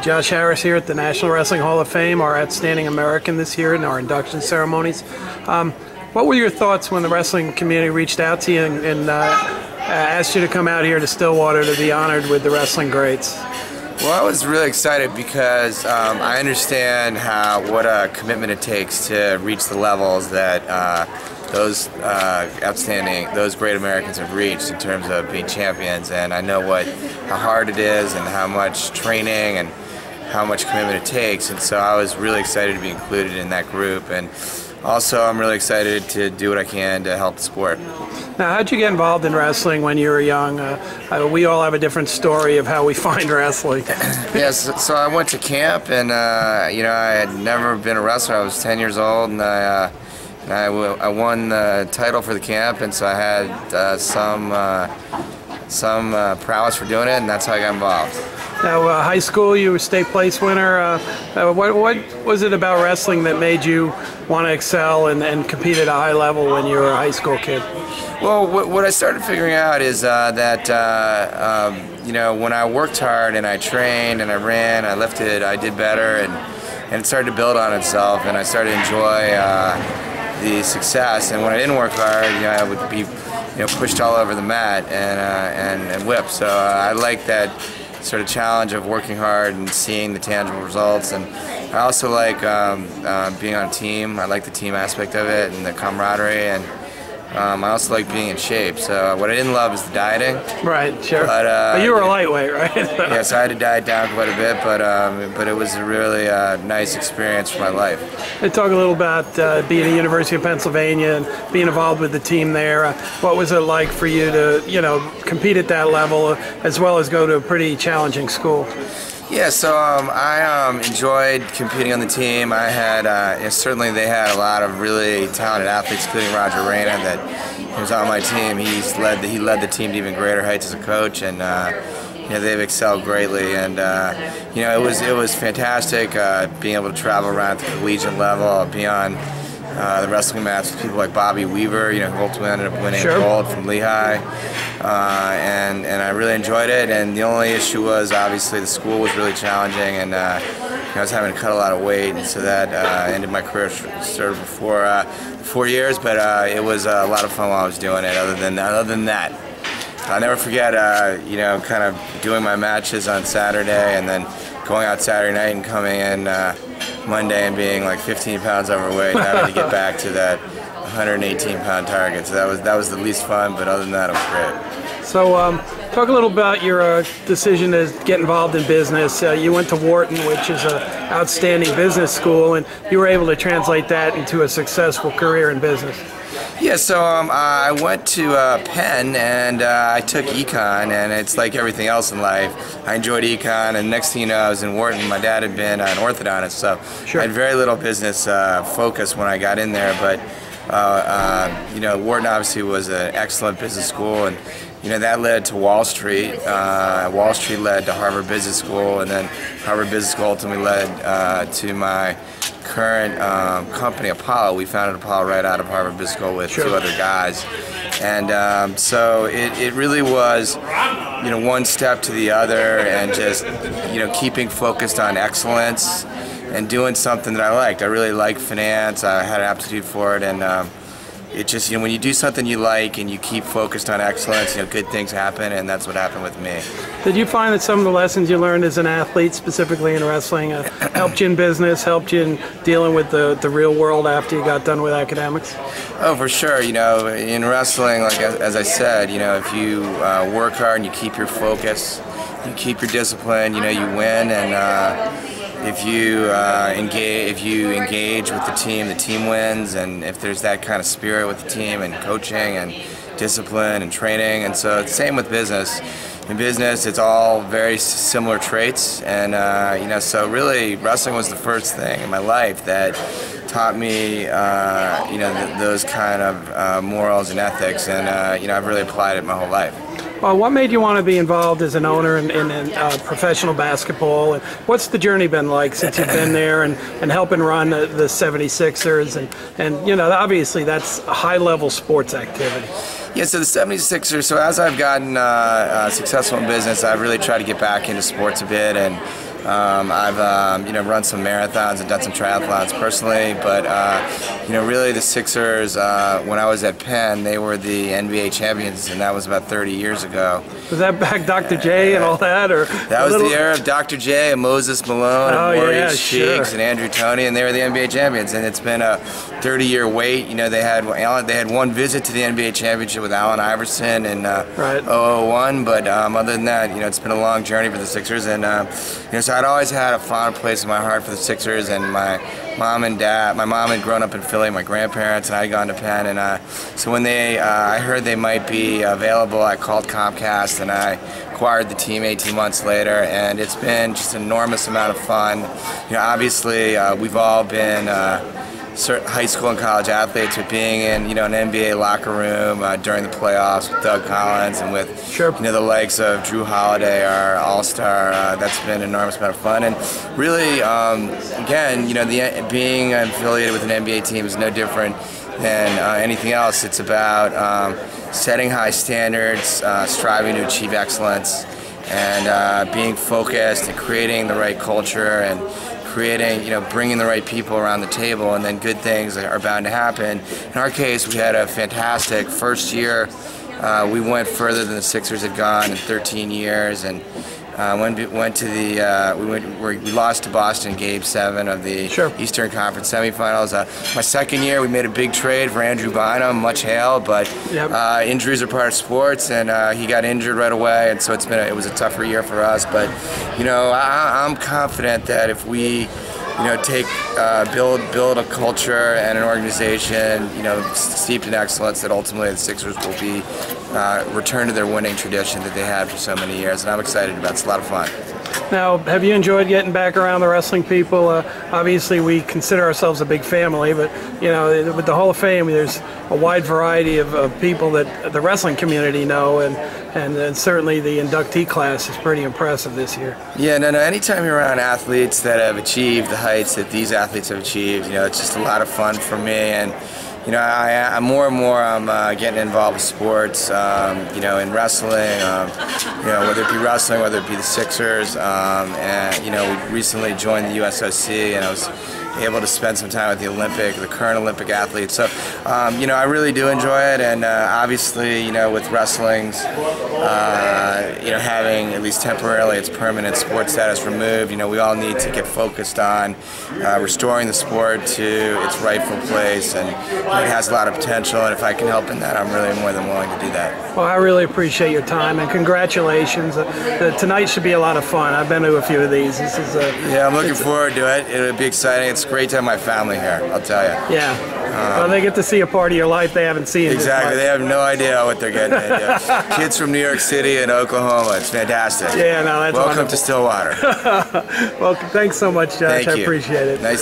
Josh Harris here at the National Wrestling Hall of Fame, our Outstanding American this year in our induction ceremonies. What were your thoughts when the wrestling community reached out to you and asked you to come out here to Stillwater to be honored with the wrestling greats? Well, I was really excited because I understand what a commitment it takes to reach the levels that those those great Americans have reached in terms of being champions, and I know how hard it is and how much training and how much commitment it takes, and so I was really excited to be included in that group, and also I'm really excited to do what I can to help the sport. Now, how'd you get involved in wrestling when you were young? We all have a different story of how we find wrestling. Yes, so I went to camp, and you know, I had never been a wrestler. I was 10 years old, and I won the title for the camp, and so I had some prowess for doing it, and that's how I got involved. Now, high school, you were state place winner. What was it about wrestling that made you want to excel and compete at a high level when you were a high school kid? Well, what I started figuring out is that you know, when I worked hard and I trained and I ran, I lifted, I did better, and it started to build on itself, and I started to enjoy the success. And when I didn't work hard, you know, I would be, you know, pushed all over the mat and whipped. So I like that sort of challenge of working hard and seeing the tangible results. And I also like being on a team. I like the team aspect of it and the camaraderie, and I also like being in shape. So what I didn't love is the dieting. Right, sure. But you were a lightweight, right? Yes, I had to diet down quite a bit, but it was a really nice experience for my life. And talk a little about being at the University of Pennsylvania and being involved with the team there. What was it like for you to, you know, compete at that level as well as go to a pretty challenging school? Yeah, so I enjoyed competing on the team. I had certainly they had a lot of really talented athletes, including Roger Reyna, that was on my team. He led the team to even greater heights as a coach, and you know, they've excelled greatly. And you know, it was fantastic being able to travel around at the collegiate level, be on the wrestling mats with people like Bobby Weaver, you know, who ultimately ended up winning gold from Lehigh. And I really enjoyed it, and the only issue was obviously the school was really challenging, and I was having to cut a lot of weight, and so that ended my career sort of before 4 years, but it was a lot of fun while I was doing it. Other than that, I'll never forget you know, kind of doing my matches on Saturday and then going out Saturday night and coming in Monday and being like 15 pounds overweight and having to get back to that 118-pound target. So that was the least fun, but other than that, it was great. So talk a little about your decision to get involved in business. You went to Wharton, which is an outstanding business school, and you were able to translate that into a successful career in business. Yeah, so I went to Penn, and I took econ, and it's like everything else in life. I enjoyed econ, and next thing you know, I was in Wharton. My dad had been an orthodontist, so I had very little business focus when I got in there, but you know, Wharton obviously was an excellent business school, and you know, that led to Wall Street. Wall Street led to Harvard Business School, and then Harvard Business School ultimately led to my current company, Apollo. We founded Apollo right out of Harvard Business School with two other guys, and so it really was, you know, one step to the other, and just, you know, keeping focused on excellence and doing something that I liked. I really liked finance. I had an aptitude for it, and it just, you know, when you do something you like and you keep focused on excellence, you know, good things happen, and that's what happened with me. Did you find that some of the lessons you learned as an athlete, specifically in wrestling, helped you in business, helped you in dealing with the real world after you got done with academics? Oh, for sure. You know, in wrestling, like as I said, you know, if you work hard and you keep your focus, you keep your discipline, you know, you win, and if you engage with the team wins, and if there's that kind of spirit with the team and coaching and discipline and training. And so it's the same with business. In business, it's all very similar traits, and you know, so really wrestling was the first thing in my life that taught me you know, those kind of morals and ethics, and you know, I've really applied it my whole life. Well, what made you want to be involved as an owner in professional basketball? And what's the journey been like since you've been there and helping run the 76ers? And you know, obviously that's a high-level sports activity. Yeah, so the 76ers, so as I've gotten successful in business, I've really tried to get back into sports a bit, and I've run some marathons and done some triathlons personally, but really the Sixers, when I was at Penn, they were the NBA champions, and that was about 30 years ago. Was that back Dr. J and all that, or that was the era of Dr. J and Moses Malone and Maurice Cheeks and Andrew Toney, and they were the NBA champions. And it's been a 30-year wait. They had one visit to the NBA championship with Allen Iverson in 2001, but other than that, it's been a long journey for the Sixers, and so I'd always had a fond place in my heart for the Sixers. And my mom and dad, my mom had grown up in Philly, my grandparents, and I had gone to Penn, and so when I heard they might be available, I called Comcast and I acquired the team 18 months later, and it's been just an enormous amount of fun. Obviously we've all been high school and college athletes, with being in an NBA locker room during the playoffs with Doug Collins and with the likes of Drew Holiday, our all-star. That's been an enormous amount of fun, and really again, being affiliated with an NBA team is no different than anything else. It's about setting high standards, striving to achieve excellence, and being focused and creating the right culture and creating, bringing the right people around the table, and then good things are bound to happen. In our case, we had a fantastic first year. We went further than the Sixers had gone in 13 years, and we lost to Boston in Game 7 of the Eastern Conference semifinals. My second year, we made a big trade for Andrew Bynum, much hailed, but injuries are part of sports, and he got injured right away, and so it was a tougher year for us. But I'm confident that if we build a culture and an organization, steeped in excellence, that ultimately the Sixers will be return to their winning tradition that they had for so many years, and I'm excited about it. It's a lot of fun. Now, have you enjoyed getting back around the wrestling people? Obviously, we consider ourselves a big family, but with the Hall of Fame, there's a wide variety of people that the wrestling community know, and certainly the inductee class is pretty impressive this year. Yeah, no. Anytime you're around athletes that have achieved the heights that these athletes have achieved, it's just a lot of fun for me. And I'm more and more getting involved with sports, in wrestling, whether it be wrestling, whether it be the Sixers, and we recently joined the USOC, and I was able to spend some time with the current Olympic athletes. So, I really do enjoy it, and obviously, with wrestling's, having at least temporarily its permanent sports status removed, we all need to get focused on restoring the sport to its rightful place, and it has a lot of potential, and if I can help in that, I'm really more than willing to do that. Well, I really appreciate your time, and congratulations. Tonight should be a lot of fun. I've been to a few of these. Yeah, I'm looking forward to it. It'll be exciting. It's great to have my family here, I'll tell you. Yeah. Well, they get to see a part of your life they haven't seen. Exactly. They have no idea what they're getting into. Kids from New York City and Oklahoma. It's fantastic. Yeah, no, that's Welcome wonderful. to Stillwater. Well, thanks so much, Josh. Thank you. I appreciate it. Nice.